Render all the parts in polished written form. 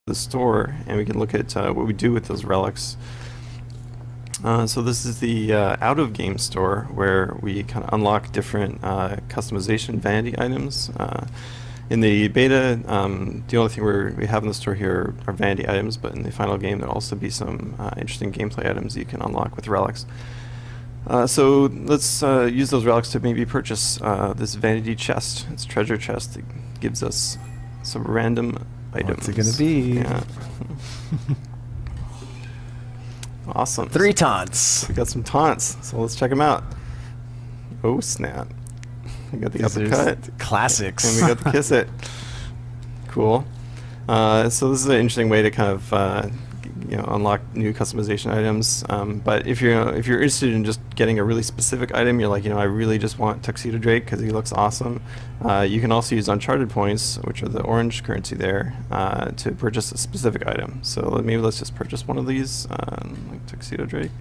the store, and we can look at what we do with those relics. So this is the out-of-game store, where we kind of unlock different customization vanity items. In the beta, the only thing we have in the store here are vanity items, but in the final game there'll also be some interesting gameplay items you can unlock with relics. So let's use those relics to maybe purchase this vanity chest. It's a treasure chest that gives us some random items. What's it gonna be? Yeah. Awesome. 3 taunts. We got some taunts, so let's check them out. Oh snap! We got the uppercut. Classics. And we got the kiss it. Cool. So this is an interesting way to kind of unlock new customization items. But if you're interested in just getting a really specific item, you're like, I really just want Tuxedo Drake because he looks awesome. You can also use Uncharted points, which are the orange currency there, to purchase a specific item. So maybe let's just purchase one of these, like Tuxedo Drake.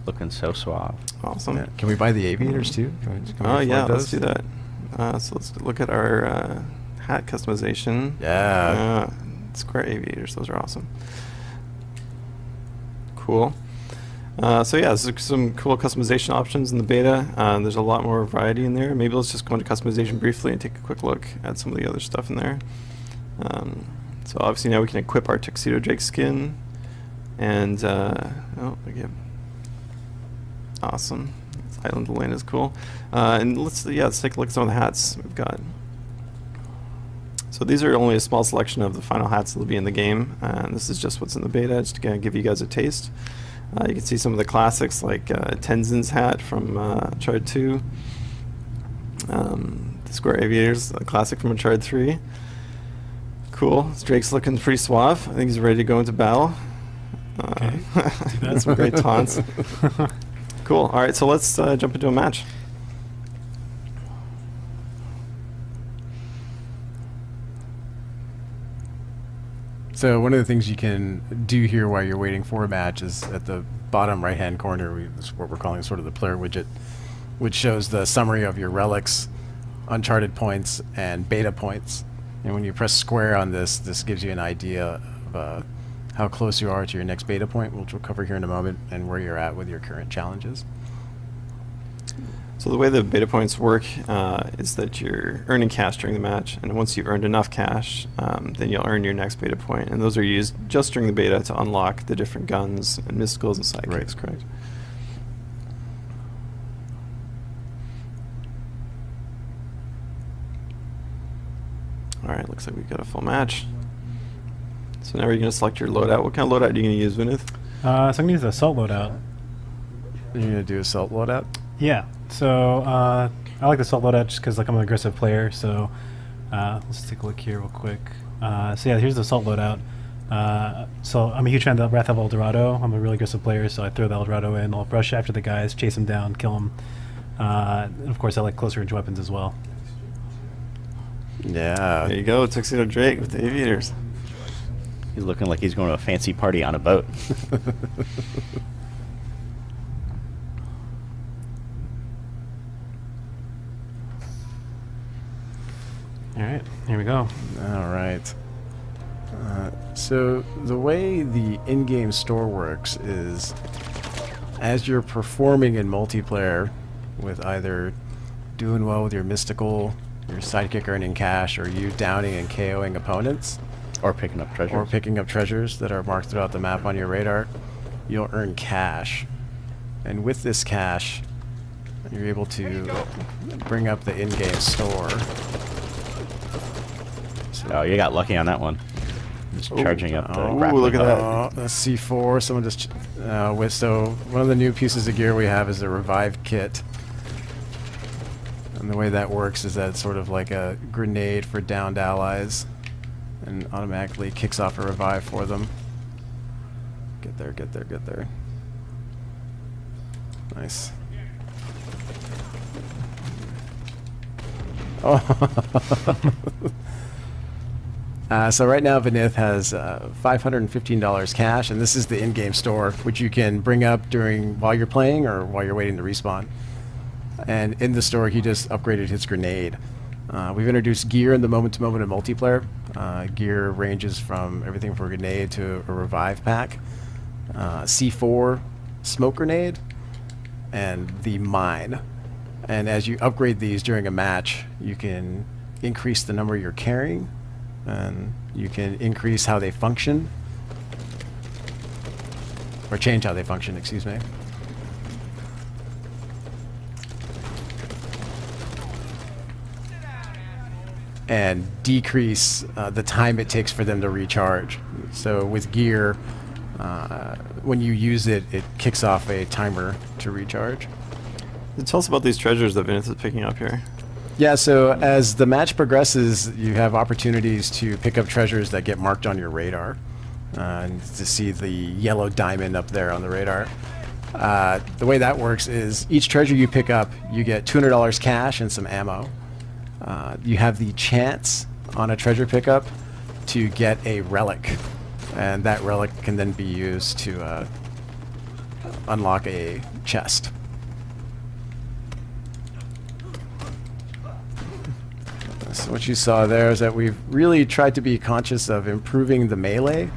Looking so suave. Awesome. Yeah. Can we buy the aviators too? Oh yeah, let's do that. So let's look at our hat customization. Yeah. Square aviators, those are awesome. Cool. So yeah, there's some cool customization options in the beta. There's a lot more variety in there. Maybe let's just go into customization briefly and take a quick look at some of the other stuff in there. So obviously now we can equip our Tuxedo Drake skin, and awesome. This Island Lane is cool. And let's take a look at some of the hats we've got. So these are only a small selection of the final hats that will be in the game, and this is just what's in the beta, just to kind of give you guys a taste. You can see some of the classics like Tenzin's hat from Uncharted 2, the Square Aviators, a classic from Uncharted 3. Cool. This Drake's looking pretty suave. I think he's ready to go into battle. Okay. That's some great taunts. Cool. All right, so let's jump into a match. So one of the things you can do here while you're waiting for a match is at the bottom right-hand corner, this is what we're calling sort of the player widget, which shows the summary of your relics, Uncharted points, and beta points. And when you press square on this, this gives you an idea of how close you are to your next beta point, which we'll cover here in a moment, and where you're at with your current challenges. So the way the beta points work is that you're earning cash during the match, and once you've earned enough cash, then you'll earn your next beta point, and those are used just during the beta to unlock the different guns and mysticals and sidekicks, correct? Alright, looks like we've got a full match. So now we're going to select your loadout. What kind of loadout are you going to use, Vinith? So I'm going to use the assault loadout. You're going to do assault loadout? Yeah. So I like the assault loadout just because I'm an aggressive player. So let's take a look here real quick. So yeah, here's the assault loadout. So I'm a huge fan of the Wrath of El Dorado. I'm a really aggressive player, so I throw the El Dorado in. I'll rush after the guys, chase them down, kill them. And of course, I like closer range weapons as well. Yeah. There you go, Tuxedo Drake with the aviators. He's looking like he's going to a fancy party on a boat. Alright, here we go. Alright. So the way the in-game store works is as you're performing in multiplayer with either doing well with your mystical, your sidekick earning cash, or you downing and KOing opponents, Or picking up treasures. or picking up treasures that are marked throughout the map on your radar, you'll earn cash. And with this cash, you're able to bring up the in-game store. So Oh, you got lucky on that one. Just charging up the grappling look at hook. that. A C4, someone just so one of the new pieces of gear we have is a revive kit. And the way that works is that it's sort of like a grenade for downed allies, and automatically kicks off a revive for them. Get there, get there, get there. Nice. Oh. So right now Vinith has $515 cash, and this is the in-game store, which you can bring up while you're playing or while you're waiting to respawn. And in the store, he just upgraded his grenade. We've introduced gear in the moment-to-moment and multiplayer, Gear ranges from everything from a grenade to a revive pack. C4 smoke grenade, and the mine. And as you upgrade these during a match, you can increase the number you're carrying, and you can increase how they function, or change how they function, excuse me. And decrease the time it takes for them to recharge. So with gear, when you use it, it kicks off a timer to recharge. Tell us about these treasures that Vinith is picking up here. Yeah, so as the match progresses, you have opportunities to pick up treasures that get marked on your radar. And to see the yellow diamond up there on the radar. The way that works is each treasure you pick up, you get $200 cash and some ammo. You have the chance on a treasure pickup to get a relic, and that relic can then be used to unlock a chest. So what you saw there is that we've really tried to be conscious of improving the melee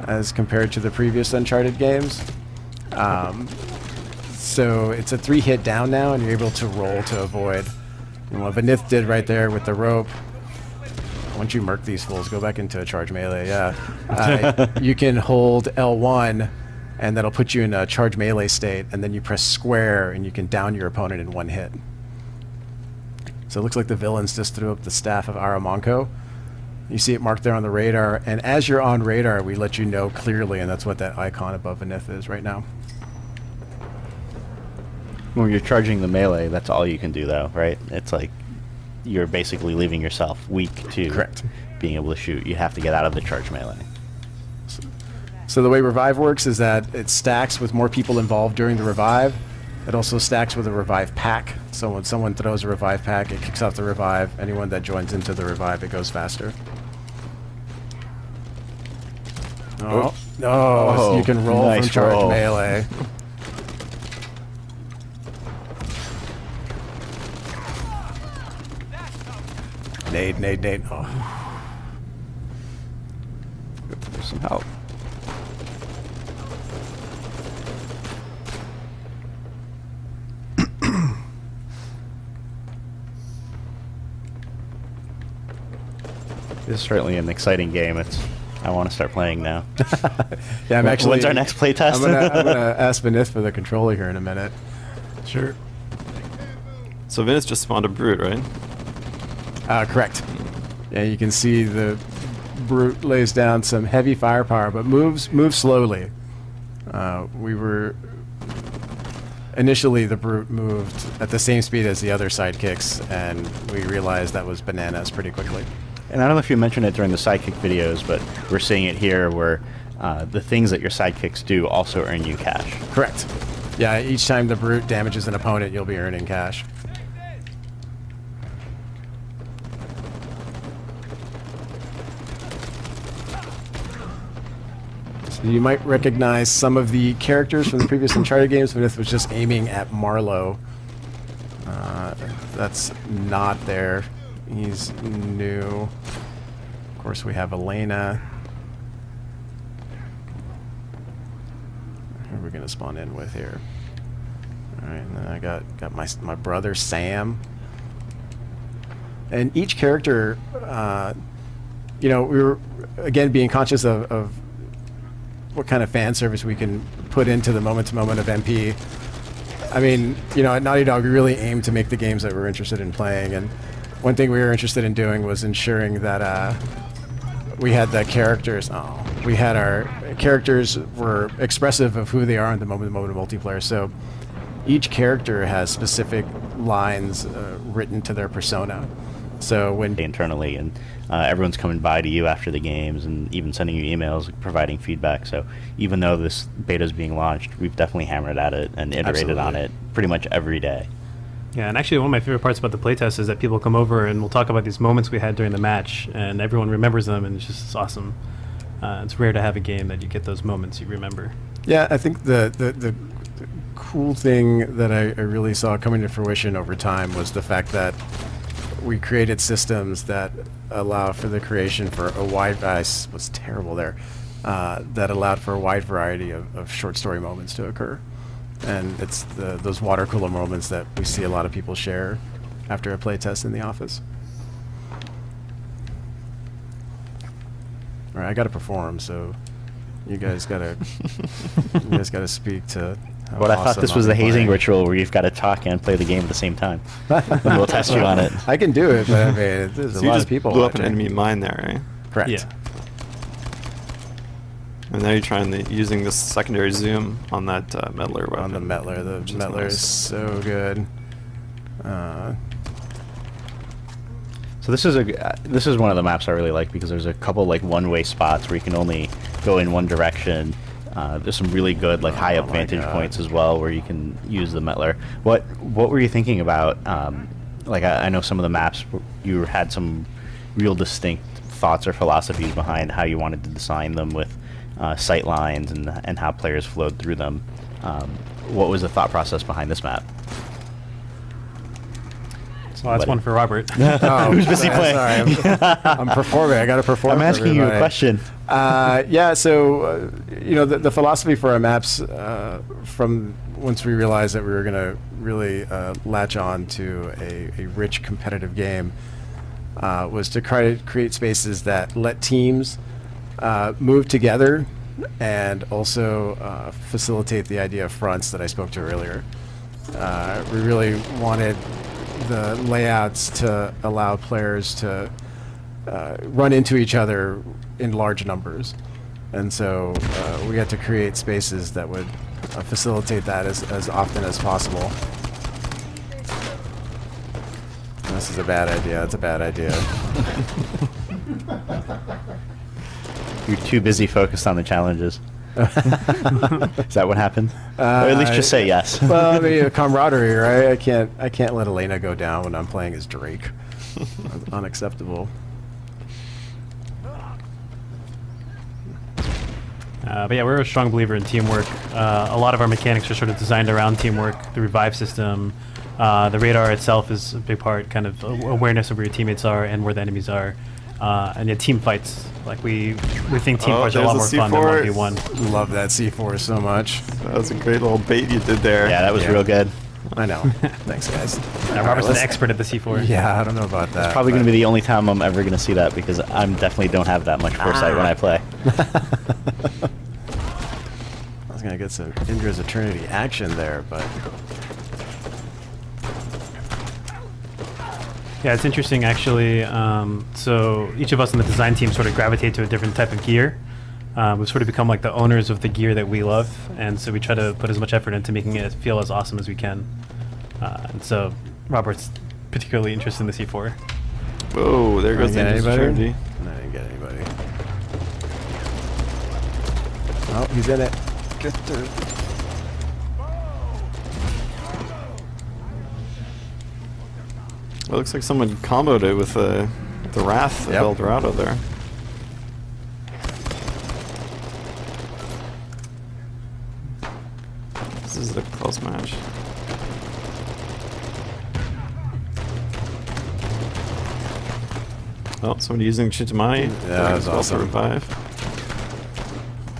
as compared to the previous Uncharted games. So it's a 3-hit down now, and you're able to roll to avoid. And what Vinith did right there with the rope, once you murk these fools, go back into a charge melee, yeah. You can hold L1, and that'll put you in a charge melee state, and then you press square, and you can down your opponent in 1 hit. So it looks like the villains just threw up the staff of Aramonko. You see it marked there on the radar, and as you're on radar, we let you know clearly, and that's what that icon above Vinith is right now. When you're charging the melee, that's all you can do, though, right? It's like you're basically leaving yourself weak to Correct. being able to shoot. You have to get out of the charge melee. So the way revive works is that it stacks with more people involved during the revive. It also stacks with a revive pack. So when someone throws a revive pack, it kicks off the revive. Anyone that joins into the revive, it goes faster. Oh, so you can roll nice from charge roll. melee. Nade. Oh. There's some help. This is certainly an exciting game. I want to start playing now. Yeah, I'm actually. When's our next playtest? I'm gonna ask Vinith for the controller here in a minute. Sure. So Vinith just spawned a brute, right? Correct. Yeah, you can see the brute lays down some heavy firepower, but moves slowly. We were initially the brute moved at the same speed as the other sidekicks, and we realized that was bananas pretty quickly. And I don't know if you mentioned it during the sidekick videos, but we're seeing it here where the things that your sidekicks do also earn you cash. Correct. Yeah, each time the brute damages an opponent, you'll be earning cash. So you might recognize some of the characters from the previous Uncharted games. Vinith was just aiming at Marlowe. That's not there. He's new. Of course, we have Elena. Who are we going to spawn in with here? All right, and then I got my brother Sam. And each character, you know, we were again being conscious of what kind of fan service we can put into the moment-to-moment of MP. I mean, you know, at Naughty Dog, we really aimed to make the games that we're interested in playing, and one thing we were interested in doing was ensuring that we had the characters. We had our characters were expressive of who they are in the moment-to-moment multiplayer. So each character has specific lines written to their persona. So when internally, and everyone's coming by to you after the games and even sending you emails providing feedback. So even though this beta is being launched, we've definitely hammered at it and iterated on it pretty much every day. Yeah, and actually one of my favorite parts about the playtest is that people come over and we'll talk about these moments we had during the match, and everyone remembers them, and it's awesome. It's rare to have a game that you get those moments you remember. Yeah, I think the cool thing that I really saw coming to fruition over time was the fact that we created systems that allow for the creation for a wide. I was terrible there. That allowed for a wide variety of short story moments to occur, and it's those water cooler moments that we see a lot of people share after a playtest in the office. All right, I got to perform, so you guys gotta speak to. What I thought this was the hazing ritual where you've got to talk and play the game at the same time. And we'll test you on it. I can do it, but I mean, there's So a you lot just of people. blew up an watching. enemy mine there, right? Correct. Yeah. And now you're trying using this secondary zoom on that meddler weapon. On the Metler. The which is Metler nice. is so good. So this is one of the maps I really like because there's a couple like one-way spots where you can only go in one direction. There's some really good like high up my vantage God. points as well where you can use the Metler. What were you thinking about? Like I know some of the maps you had some real distinct thoughts or philosophies behind how you wanted to design them with sight lines and how players flowed through them. What was the thought process behind this map? Well, that's one for Robert. Oh, Who's busy playing? Sorry, I'm performing. I got to perform. I'm for asking you a everybody. question. Yeah, so you know the philosophy for our maps from once we realized that we were going to really latch on to a rich competitive game was to try to create spaces that let teams move together and also facilitate the idea of fronts that I spoke to earlier. We really wanted the layouts to allow players to run into each other in large numbers, and so we had to create spaces that would facilitate that as often as possible. This is a bad idea. It's a bad idea. You're too busy focused on the challenges. Is that what happened? Or at least just say yes. Well, I mean, camaraderie, right? I can't let Elena go down when I'm playing as Drake. Unacceptable. But yeah, we're a strong believer in teamwork. A lot of our mechanics are sort of designed around teamwork. The revive system, the radar itself is a big part, kind of awareness of where your teammates are and where the enemies are. And yeah, team fights. Like we think team fights are a lot more there's a fun than C4. 1v1. Love that C4 so much. That was a great little bait you did there. Yeah, that was Yeah. real good. I know. Thanks, guys. Now, Robert's an expert at the C4. Yeah, I don't know about that. Probably going to be the only time I'm ever going to see that because I definitely don't have that much foresight when I play. I was going to get some Indra's Eternity action there, but... Yeah, it's interesting actually. So each of us in the design team sort of gravitate to a different type of gear. We've sort of become like the owners of the gear that we love, and so we try to put as much effort into making it feel as awesome as we can. And so Robert's particularly interested in the C4. Whoa, there goes the Didn't get Indra's anybody? Eternity. No, I didn't get anybody. Oh, he's in it. Get there. It looks like someone comboed it with the Wrath of Yep. El Dorado there. This is a close match. Oh, somebody using Chitamai. Yeah, that was also awesome. revive.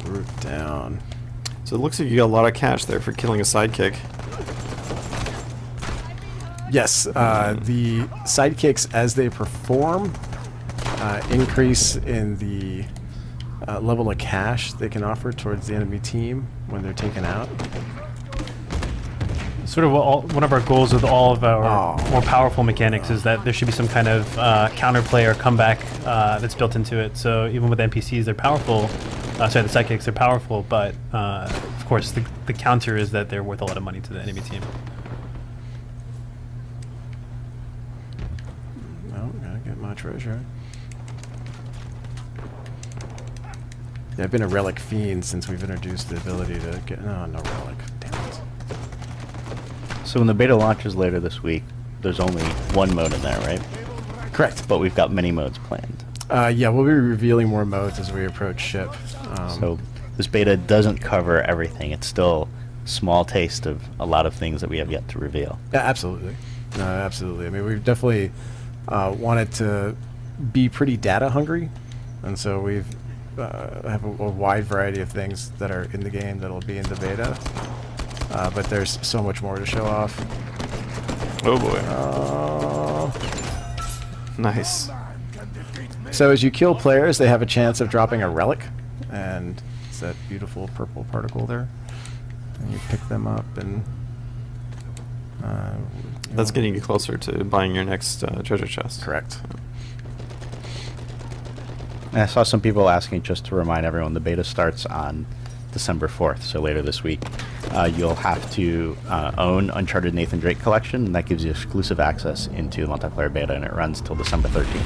Root down. So it looks like you got a lot of cash there for killing a sidekick. Yes, the sidekicks, as they perform, increase in the level of cash they can offer towards the enemy team when they're taken out. Sort of one of our goals with all of our Oh. more powerful mechanics is that there should be some kind of counterplay or comeback that's built into it. So even with NPCs, they're powerful. Sorry, the sidekicks are powerful, but of course the counter is that they're worth a lot of money to the enemy team. Oh, gotta get my treasure. Yeah, I've been a relic fiend since we've introduced the ability to get... No, no relic. Damn it. So when the beta launches later this week, there's only one mode in there, right? Correct. But we've got many modes planned. Yeah, we'll be revealing more modes as we approach ship. So this beta doesn't cover everything. It's still a small taste of a lot of things that we have yet to reveal. Yeah, absolutely. No, absolutely. I mean, we've definitely wanted to be pretty data hungry, and so we've have a wide variety of things that are in the game that'll be in the beta. But there's so much more to show off. Oh boy. Nice. So as you kill players, they have a chance of dropping a relic, and it's that beautiful purple particle there. And you pick them up, and that's getting you closer to buying your next treasure chest. Correct. And I saw some people asking, just to remind everyone, the beta starts on December 4th, so later this week. You'll have to own Uncharted Nathan Drake Collection, and that gives you exclusive access into the multiplayer beta, and it runs till December 13th.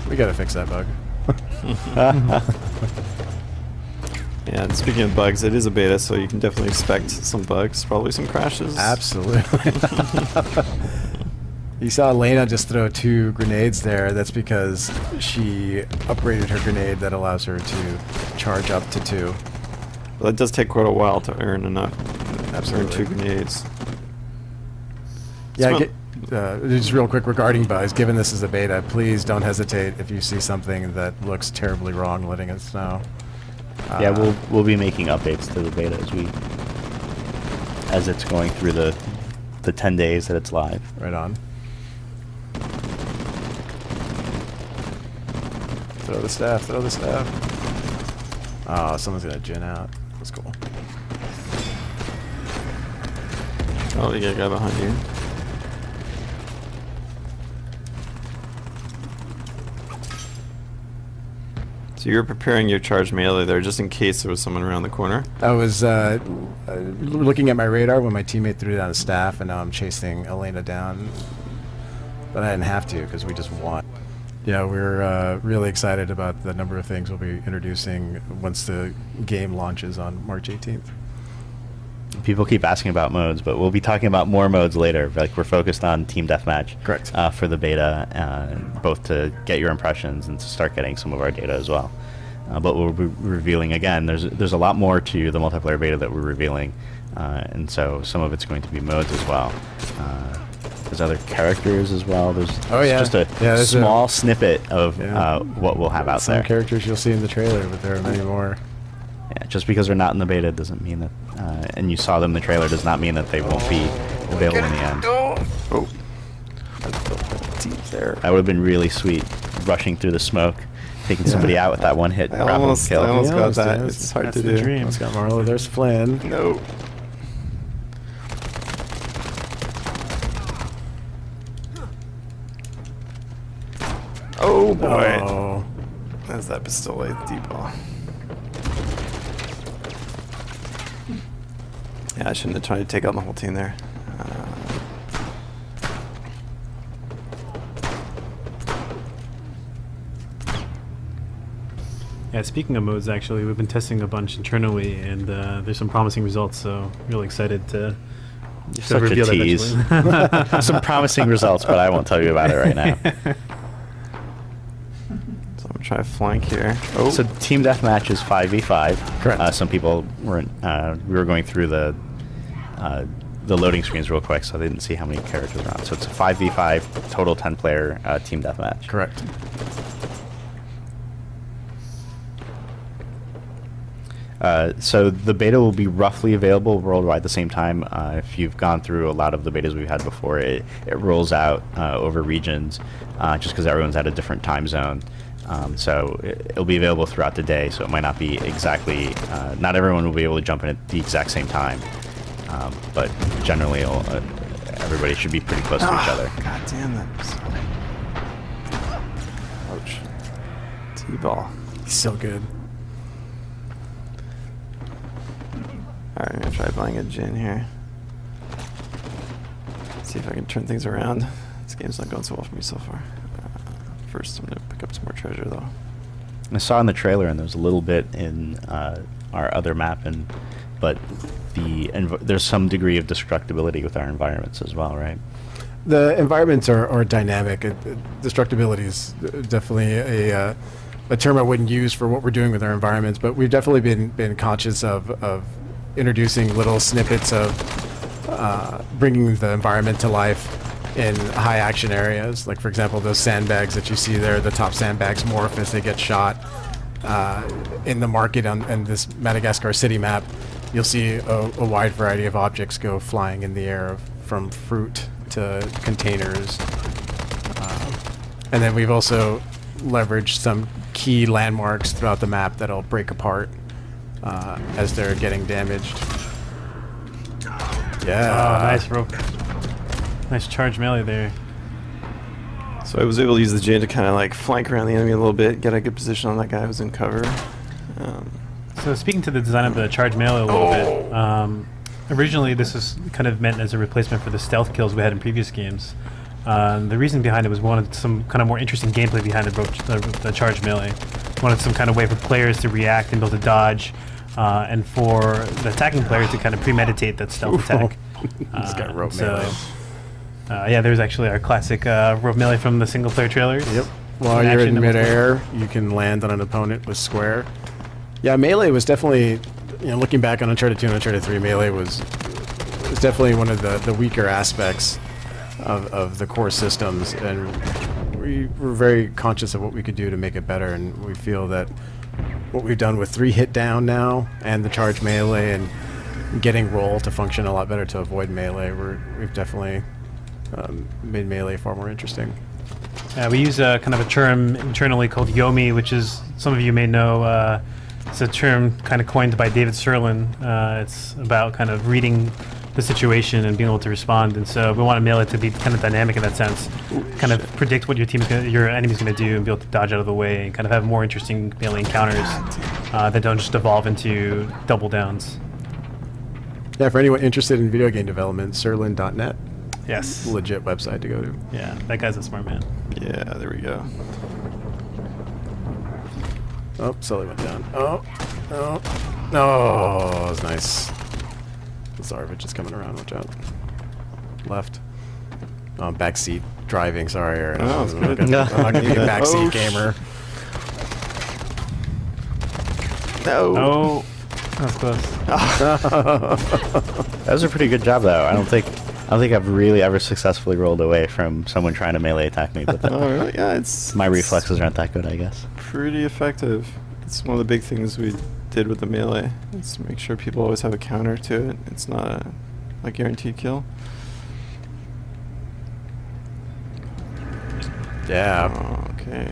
We gotta fix that bug. Yeah, and speaking of bugs, it is a beta, so you can definitely expect some bugs, probably some crashes. Absolutely. You saw Elena just throw 2 grenades there. That's because she upgraded her grenade that allows her to charge up to 2. Well, that does take quite a while to earn enough. Absolutely. Earn 2 grenades. Yeah, just real quick regarding bugs, given this is a beta, please don't hesitate if you see something that looks terribly wrong letting us know. Yeah, we'll be making updates to the beta as it's going through the 10 days that it's live. Right on. Throw the staff, throw the staff. Oh, someone's gonna gin out. That's cool. Oh, you got a guy behind you. So you're preparing your charged melee there just in case there was someone around the corner? I was looking at my radar when my teammate threw down a staff, and now I'm chasing Elena down. But I didn't have to because we just won. Yeah, we're really excited about the number of things we'll be introducing once the game launches on March 18th. People keep asking about modes, but we'll be talking about more modes later. Like, we're focused on Team Deathmatch. Correct. For the beta, both to get your impressions and to start getting some of our data as well. But we'll be revealing, again, there's a lot more to the multiplayer beta that we're revealing, and so some of it's going to be modes as well. There's other characters as well. There's just a small snippet of what we'll have out there. Some characters you'll see in the trailer, but there are many more. Yeah, just because they're not in the beta doesn't mean that, and you saw them in the trailer does not mean that they won't be available in the end. Oh, there. That would have been really sweet, rushing through the smoke, taking somebody out with that one hit. I almost got that. It's hard to do. Dream. Almost got Marlo. There's Flynn. No. Oh boy. Oh. That's that pistolet deep ball. Yeah, I shouldn't have tried to take out the whole team there. Yeah, speaking of modes, actually, we've been testing a bunch internally, and there's some promising results, so really excited to reveal that eventually. Some promising results, but I won't tell you about it right now. So I'm going to try to flank here. Oh. So Team Deathmatch is 5v5. Correct. Some people weren't, we were going through the loading screens real quick, so they didn't see how many characters are on. So it's a 5v5, total 10-player Team Deathmatch. Correct. So the beta will be roughly available worldwide at the same time. If you've gone through a lot of the betas we've had before, it rolls out over regions just because everyone's at a different time zone. So it'll be available throughout the day, so it might not be exactly, not everyone will be able to jump in at the exact same time. But generally, everybody should be pretty close to each other. God damn that. Ouch. T-ball. He's so good. Alright, I'm going to try buying a gin here. See if I can turn things around. This game's not going so well for me so far. First, I'm going to pick up some more treasure, though. I saw in the trailer, and there's a little bit in our other map, but there's some degree of destructibility with our environments as well, right? The environments are dynamic. Destructibility is definitely a term I wouldn't use for what we're doing with our environments, but we've definitely been conscious of introducing little snippets of bringing the environment to life in high action areas. Like, for example, those sandbags that you see there, the top sandbags morph as they get shot. In the market on this Madagascar city map, you'll see a wide variety of objects go flying in the air, from fruit to containers. And then we've also leveraged some key landmarks throughout the map that'll break apart as they're getting damaged. Yeah. Oh, nice rope. Nice charge melee there. So I was able to use the Jade to kind of like flank around the enemy a little bit, get a good position on that guy who's in cover. So speaking to the design of the charge melee a little bit, originally this was kind of meant as a replacement for the stealth kills we had in previous games. The reason behind it was we wanted some kind of more interesting gameplay behind the charge melee. We wanted some kind of way for players to react and be able to dodge, and for the attacking player to kind of premeditate that stealth attack. He's got rope melee. Yeah, there's actually our classic rope melee from the single player trailers. Yep. While you're in midair, you can land on an opponent with square. Yeah, melee was definitely, looking back on Uncharted 2 and Uncharted 3, melee was definitely one of the weaker aspects of the core systems, and we were very conscious of what we could do to make it better, and we feel that what we've done with 3 hit down now and the charge melee and getting roll to function a lot better to avoid melee, we've definitely made melee far more interesting. We use kind of a term internally called Yomi, which is, some of you may know, it's a term kind of coined by David Serlin. It's about kind of reading the situation and being able to respond, and so we want melee to be kind of dynamic in that sense. Kind of predict what your enemy's going to do and be able to dodge out of the way and kind of have more interesting melee encounters that don't just evolve into double downs. Yeah, for anyone interested in video game development, Serlin.net. Yes. Legit website to go to. Yeah, that guy's a smart man. Yeah, there we go. Oh, Sully went down. Oh, no. Oh, that was nice. Zarvich is coming around, watch out. Left. Backseat driving, sorry, Aaron. Oh, I'm not going to be a backseat gamer. No. Oh, that's close. That was a pretty good job, though. I don't think I've really ever successfully rolled away from someone trying to melee attack me. But Oh, really? Yeah, it's my reflexes aren't that good, I guess. pretty effective. It's one of the big things we did with the melee. Is make sure people always have a counter to it. It's not a guaranteed kill. Yeah. Okay.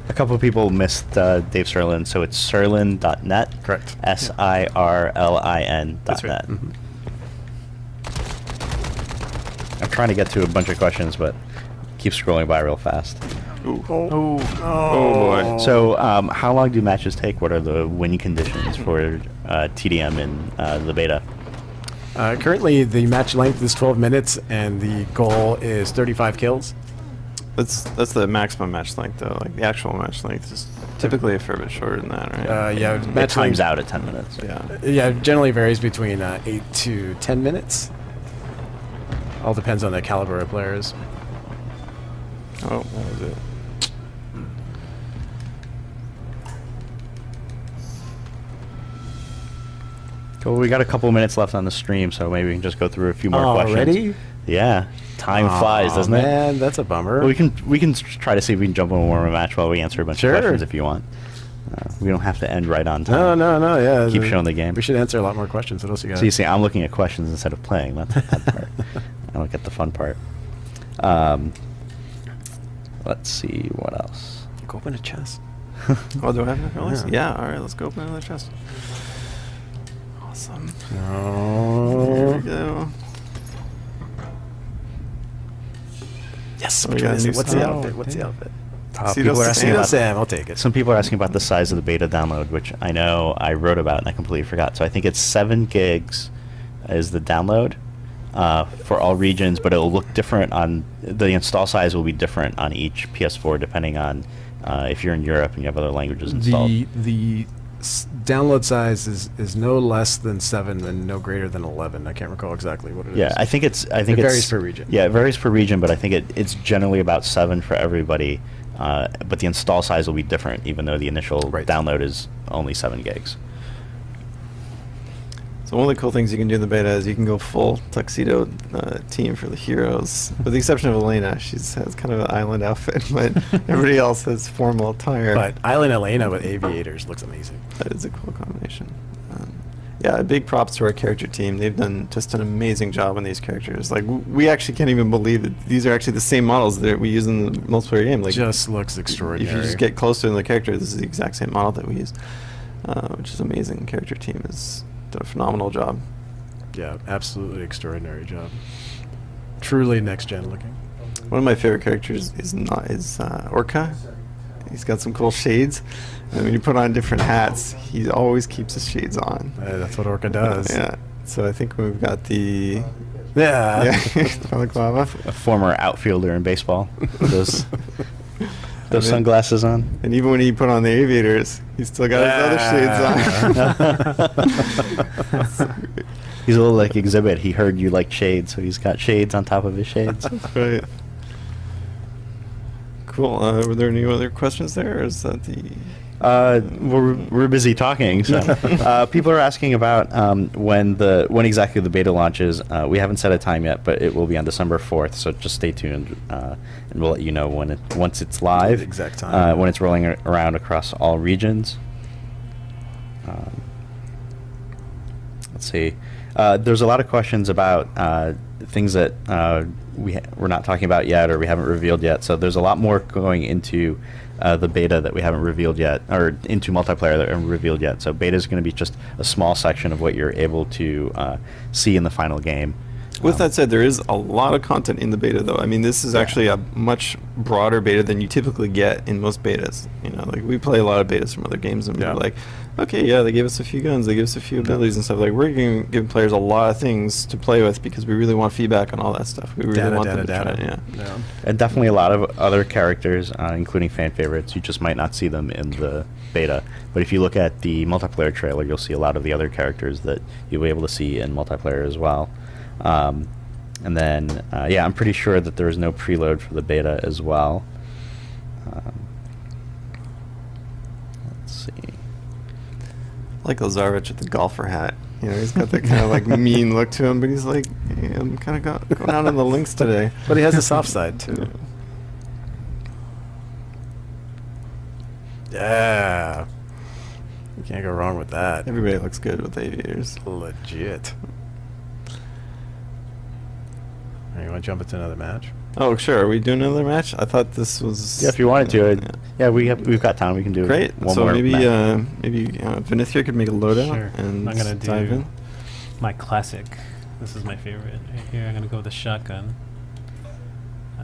A couple of people missed Dave Serlin, so it's serlin.net. Correct. SIRLIN.net. That's right. Mm-hmm. I'm trying to get to a bunch of questions, but keep scrolling by real fast. Ooh. Oh boy. So, how long do matches take? What are the win conditions for TDM in the beta? Currently, the match length is 12 minutes, and the goal is 35 kills. That's the maximum match length, though. Like the actual match length is typically a fair bit shorter than that, right? Yeah, It match times length, out at 10 minutes. Yeah. Yeah, it generally varies between 8 to 10 minutes. All depends on the caliber of players. Oh, that was it. Cool. We got a couple minutes left on the stream, so maybe we can just go through a few more questions. Already? Yeah. Time flies, doesn't it? Man, that's a bummer. Well, we can try to see if we can jump in one more match while we answer a bunch of questions if you want. We don't have to end right on time. No, yeah. Keep showing the game. We should answer a lot more questions. What else you got? So you see, I'm looking at questions instead of playing. That's the fun part. I don't get the fun part. Let's see, what else? Go open a chest. Oh, do I have enough rolls? Yeah. Yeah, alright, let's go open another chest. Awesome. Oh. There we go. Yes. We got a new What's the style. outfit? What's the outfit? People are asking about Sam, I'll take it. Some people are asking about the size of the beta download, which I know I wrote about and I completely forgot. So I think it's 7 gigs is the download for all regions, but it'll look different on the install size will be different on each PS4 depending on if you're in Europe and you have other languages installed. The download size is no less than 7 and no greater than 11. I can't recall exactly what it is. Yeah, I think it varies per region. Yeah, it varies per region, but I think it's generally about 7 for everybody. But the install size will be different, even though the initial download is only 7 gigs. So one of the cool things you can do in the beta is you can go full tuxedo team for the heroes, with the exception of Elena. She has kind of an island outfit, but everybody else has formal attire. But Island Elena with aviators looks amazing. That is a cool combination. Yeah, big props to our character team. They've done just an amazing job on these characters. Like, we actually can't even believe that these are actually the same models that we use in the multiplayer game. Like, Just looks extraordinary. if you just get closer to the character, this is the exact same model that we use, which is amazing. Character team has done a phenomenal job. Yeah, absolutely extraordinary job. Truly next-gen looking. One of my favorite characters is Orca. He's got some cool shades, and when you put on different hats, he always keeps his shades on. That's what Orca does. Yeah. So I think we've got the A former outfielder in baseball with those sunglasses on. And even when he put on the aviators, he's still got his other shades on. So great. He's a little like Exhibit. He heard you like shades, so he's got shades on top of his shades. That's right. Cool. Were there any other questions there, or is that the... We're busy talking, so people are asking about when exactly the beta launches. We haven't set a time yet, but it will be on December 4th. So just stay tuned, and we'll let you know once it's live. The exact time. When it's rolling around across all regions. Let's see. There's a lot of questions about things that we're not talking about yet, or we haven't revealed yet. So there's a lot more going into the beta that we haven't revealed yet, or into multiplayer that we haven't revealed yet. So beta is going to be just a small section of what you're able to see in the final game. With that said, there is a lot of content in the beta, though. I mean, this is actually a much broader beta than you typically get in most betas. You know, like, we play a lot of betas from other games, and we're like, okay, yeah, they gave us a few guns, they gave us a few abilities and stuff. Like, we're giving players a lot of things to play with because we really want feedback on all that stuff. We really want them to try it, yeah. And definitely a lot of other characters, including fan favorites. You just might not see them in the beta. But if you look at the multiplayer trailer, you'll see a lot of the other characters that you'll be able to see in multiplayer as well. And then, yeah, I'm pretty sure that there is no preload for the beta as well. Let's see. I like Lazarevich with the golfer hat. You know, he's got that kind of like mean look to him, but he's like, hey, I'm kind of going out on the links today. But he has a soft side, too. Yeah. You can't go wrong with that. Everybody looks good with aviators. Legit. You want to jump into another match? Oh, sure. Are we doing another match? I thought this was... Yeah, if you wanted to. Yeah, we've got time. We can do Great. one so more maybe match. Vinithia could make a loadout Sure. and I'm gonna dive do in. my classic. This is my favorite right here. I'm gonna go with the shotgun.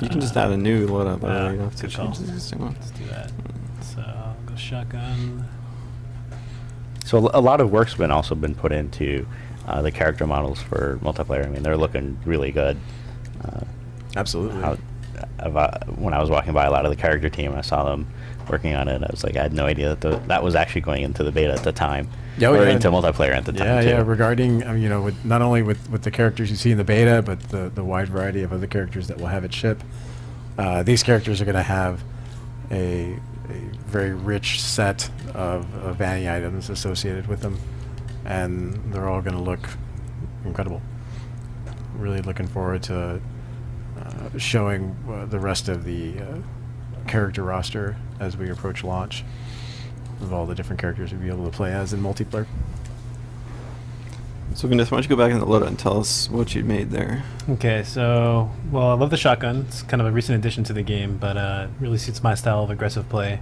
You can just add a new loadout, by the way. You don't have to good call. change the existing one. Let's do that. So I'll go shotgun. So a lot of work's also been put into the character models for multiplayer. I mean, they're looking really good. Absolutely. When I was walking by a lot of the character team, I saw them working on it. I was like, I had no idea that that was actually going into the beta at the time, or into multiplayer at the time. Yeah. Regarding, you know, with not only with the characters you see in the beta, but the wide variety of other characters that will have it ship. These characters are going to have a very rich set of vanity items associated with them, and they're all going to look incredible. Really looking forward to showing the rest of the character roster as we approach launch of all the different characters we'll be able to play as in multiplayer. So Vinith, why don't you go back in the loadout and tell us what you made there? Okay, so, well, I love the shotgun. It's kind of a recent addition to the game, but really suits my style of aggressive play.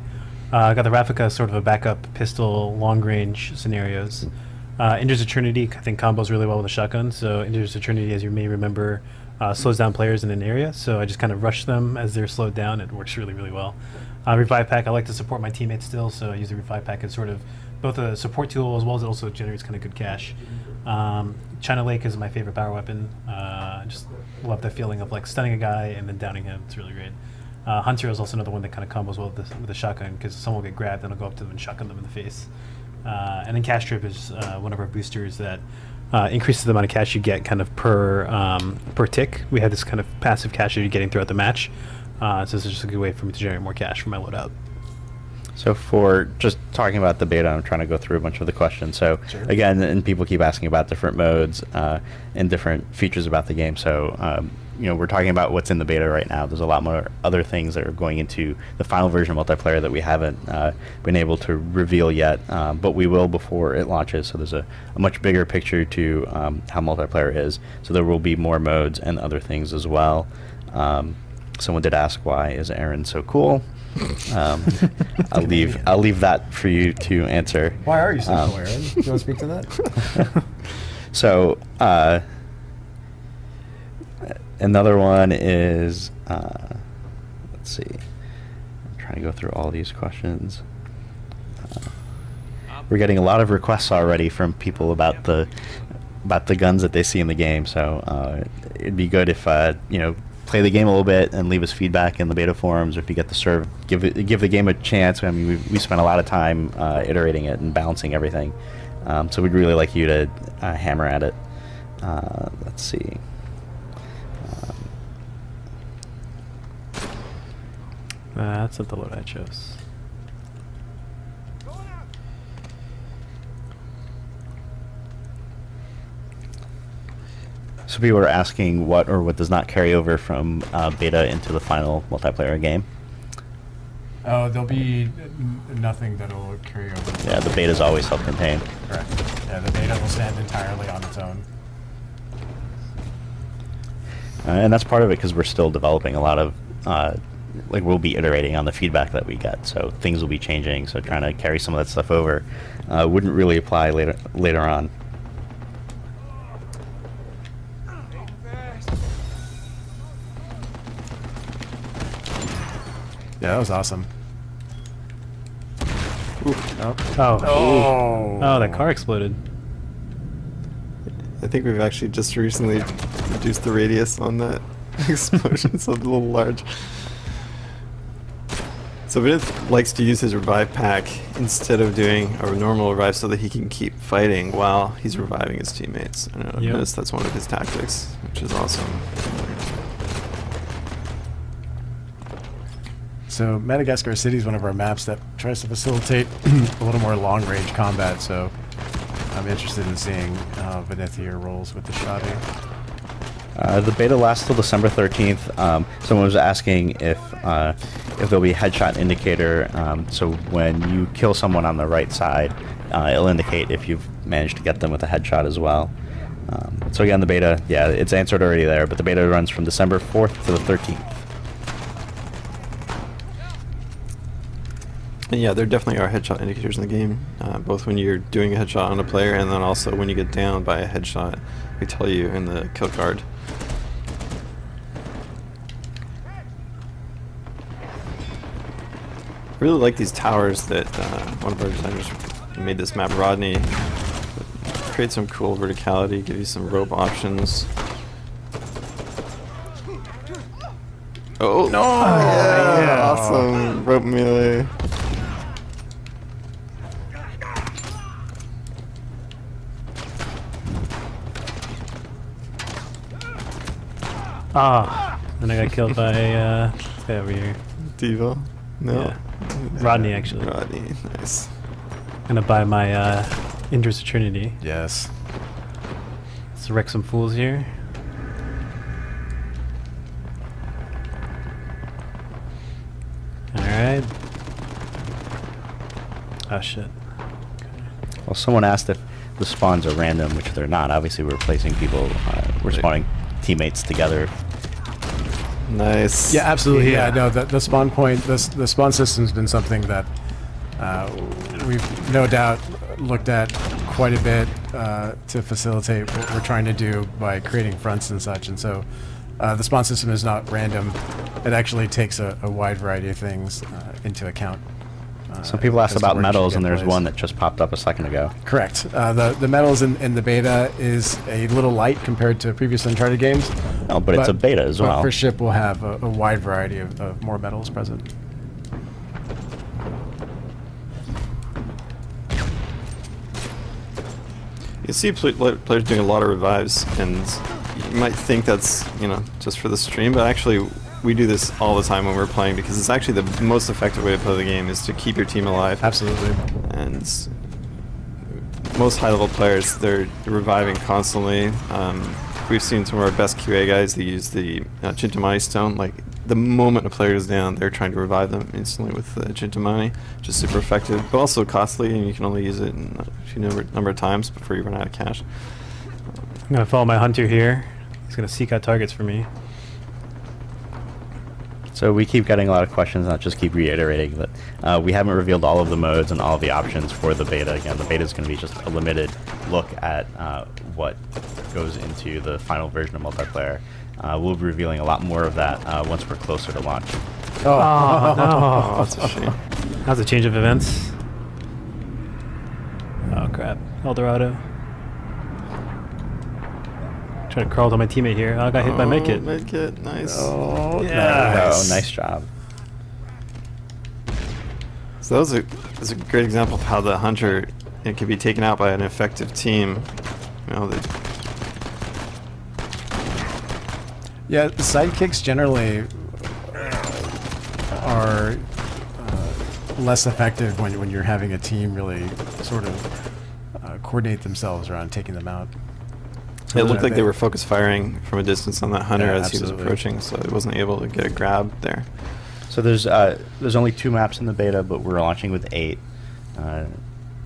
I got the Ravnica, sort of a backup pistol, long-range scenarios. Injures Eternity, I think, combos really well with the shotgun. So Injures Eternity, as you may remember, slows down players in an area. So I just kind of rush them as they're slowed down. It works really, really well. Revive Pack, I like to support my teammates still, so I use the Revive Pack as sort of both a support tool as well as it also generates kind of good cash. China Lake is my favorite power weapon. I just love the feeling of like stunning a guy and then downing him. It's really great. Hunter is also another one that kind of combos well with the shotgun, because someone will get grabbed and I'll go up to them and shotgun them in the face. And then Cash Trip is one of our boosters that increases the amount of cash you get kind of per tick. We have this kind of passive cash that you're getting throughout the match. So this is just a good way for me to generate more cash from my loadout. So for just talking about the beta, I'm trying to go through a bunch of the questions. So Sure. again, and people keep asking about different modes and different features about the game. So you know, we're talking about what's in the beta right now. There's a lot more other things that are going into the final version of multiplayer that we haven't been able to reveal yet, but we will before it launches. So there's a much bigger picture to how multiplayer is. So there will be more modes and other things as well. Someone did ask, why is Aaron so cool? I'll leave that for you to answer. Why are you so cool, Aaron? Do you want to speak to that? So another one is, let's see. I'm trying to go through all these questions. We're getting a lot of requests already from people about the guns that they see in the game. So it'd be good if you know, play the game a little bit and leave us feedback in the beta forums, or if you get to give the game a chance. I mean, we spent a lot of time iterating it and balancing everything, so we'd really like you to hammer at it. Let's see. That's not the load I chose. So people are asking what or what does not carry over from beta into the final multiplayer game. Oh, there'll be nothing that'll carry over. Yeah, the beta is always self-contained. Correct. Yeah, the beta will stand entirely on its own. And that's part of it because we're still developing a lot of, like, we'll be iterating on the feedback that we get, so things will be changing. So trying to carry some of that stuff over wouldn't really apply later on. Yeah, that was awesome. Oh, that car exploded. I think we've actually just recently reduced the radius on that explosion, so it's a little large. So Vinith likes to use his revive pack instead of doing a normal revive so that he can keep fighting while he's reviving his teammates. I know, I've noticed that's one of his tactics, which is awesome. So Madagascar City is one of our maps that tries to facilitate a little more long-range combat, so I'm interested in seeing how Vinith here rolls with the shotty. The beta lasts till December 13th. Someone was asking if there'll be a headshot indicator, so when you kill someone on the right side, it'll indicate if you've managed to get them with a headshot as well. So again, the beta, yeah, it's answered already there, but the beta runs from December 4th to the 13th. And yeah, there definitely are headshot indicators in the game, both when you're doing a headshot on a player and then also when you get down by a headshot. We tell you in the kill card. I really like these towers that one of our designers made this map, Rodney. Create some cool verticality, give you some rope options. Oh no! Yeah, awesome rope melee. Ah, then I got killed by this guy over here. Diva? No. Yeah. Rodney, actually. Rodney, nice. Gonna buy my Indra's Eternity. Yes. Let's wreck some fools here. Alright. Oh shit. Well, someone asked if the spawns are random, which they're not. Obviously, we're placing people, we're spawning teammates together. Nice. Yeah, absolutely. Yeah, no, the spawn point, the spawn system's been something that we've no doubt looked at quite a bit to facilitate what we're trying to do by creating fronts and such. And so the spawn system is not random. It actually takes a wide variety of things into account. Some people asked about medals, and there's place. one that just popped up a second ago. Correct. The medals in the beta is a little light compared to previous Uncharted games. Oh, but it's a beta as well. But for ship, we'll have a wide variety of more medals present. You see players doing a lot of revives, and you might think that's, you know, just for the stream, but actually we do this all the time when we're playing because it's actually the most effective way to play the game is to keep your team alive. Absolutely. And most high-level players, they're reviving constantly. We've seen some of our best QA guys that use the Chintamani stone. Like the moment a player is down, they're trying to revive them instantly with the Chintamani, which is super effective, but also costly, and you can only use it in a few number of times before you run out of cash. I'm gonna follow my hunter here. He's gonna seek out targets for me. So we keep getting a lot of questions, not just keep reiterating that we haven't revealed all of the modes and all of the options for the beta. Again, the beta is going to be just a limited look at what goes into the final version of multiplayer. We'll be revealing a lot more of that once we're closer to launch. Oh, no. Oh, that's a shame. That's a change of events. Oh, crap. El Dorado. Trying to crawl to my teammate here. Oh, I got hit by Medkit. Medkit, nice. Oh, Yeah. nice. Oh, nice job. So that was a great example of how the hunter can be taken out by an effective team. You know, Yeah, the sidekicks generally are less effective when you're having a team really sort of coordinate themselves around taking them out. it looked like they were focus firing from a distance on that hunter as he was absolutely. approaching, so he wasn't able to get a grab there. So there's only 2 maps in the beta, but we're launching with 8. And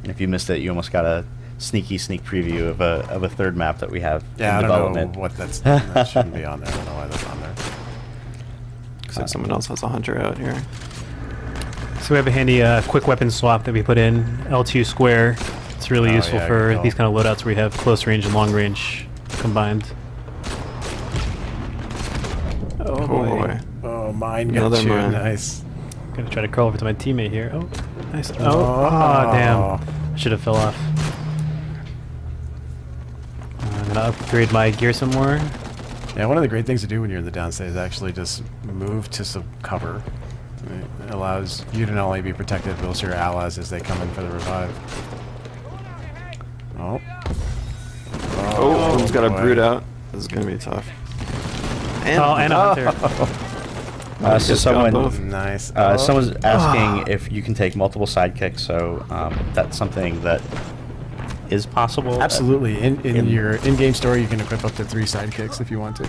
if you missed it, you almost got a sneak preview of a 3rd map that we have Yeah, in I development. don't know what that shouldn't be on there. I don't know why that's on there. Looks like someone else has a hunter out here. So we have a handy quick weapon swap that we put in, L2 square. It's really Oh, useful yeah, for good these call. kind of loadouts where you have close range and long range combined. Oh, boy. Oh, mine got Another you. mine. Nice. Gonna try to crawl over to my teammate here. Oh, nice. Oh, Oh. damn. I should have fell off. I'm gonna upgrade my gear some more. Yeah, one of the great things to do when you're in the downstate is actually just move to some cover. It allows you to not only be protected, but also your allies as they come in for the revive. Oh. Oh, someone's got a boy. brood out. This is going to be tough. And, Oh, and a hunter. So Just got someone both. Nice. someone's asking if you can take multiple sidekicks. So that's something that is possible. Absolutely. In your in-game store, you can equip up to 3 sidekicks if you want to.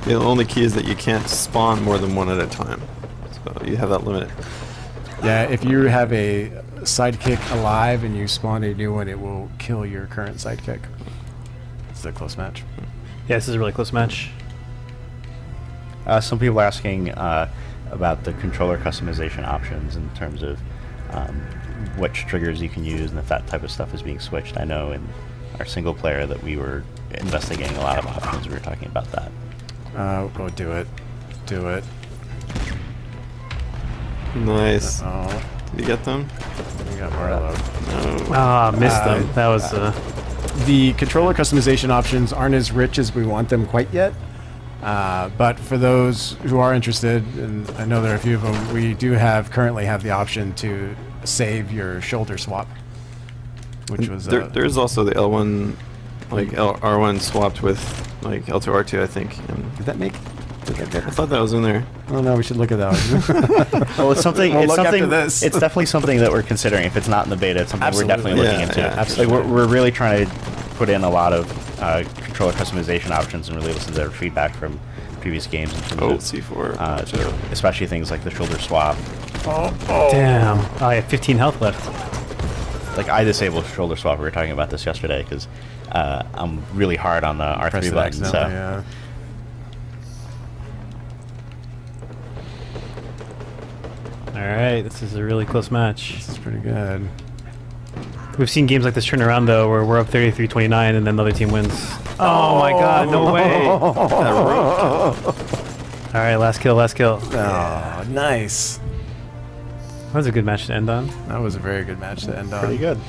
The only key is that you can't spawn more than one at a time. So you have that limit. Yeah, if you have a sidekick alive and you spawn a new one, it will kill your current sidekick. It's a close match. Yeah, this is a really close match. Some people are asking about the controller customization options in terms of which triggers you can use and if that type of stuff is being switched. I know in our single player that we were investigating a lot of options. We were talking about that. Oh, do it. Do it. Nice. Oh, Did you get them? we got Marlowe. No. Ah, missed them. That was The controller customization options aren't as rich as we want them quite yet. But for those who are interested, and I know there are a few of them, we do currently have the option to save your shoulder swap, which was There's also the L1, like R1 swapped with like L2 R2, I think. And did that make? Did that I thought that was in there. Oh no, we should look at that. Well, it's something. We'll it's look something. after this. It's definitely something that we're considering. If it's not in the beta, it's something we're definitely Absolutely. looking Yeah, into. yeah, absolutely. Like we're really trying to put in a lot of controller customization options and really listen to their feedback from previous games in terms Oh, of C4. especially things like the shoulder swap. damn. Oh, I have 15 health left. Like I disabled shoulder swap. We were talking about this yesterday because I'm really hard on the R3 Pressed it button. So accidentally, yeah. All right, this is a really close match. This is pretty good. We've seen games like this turn around though, where we're up 33-29 and then the other team wins. Oh my God! No way! All right, last kill, last kill. Oh, nice. That was a good match to end on. That was a very good match to end on. pretty good.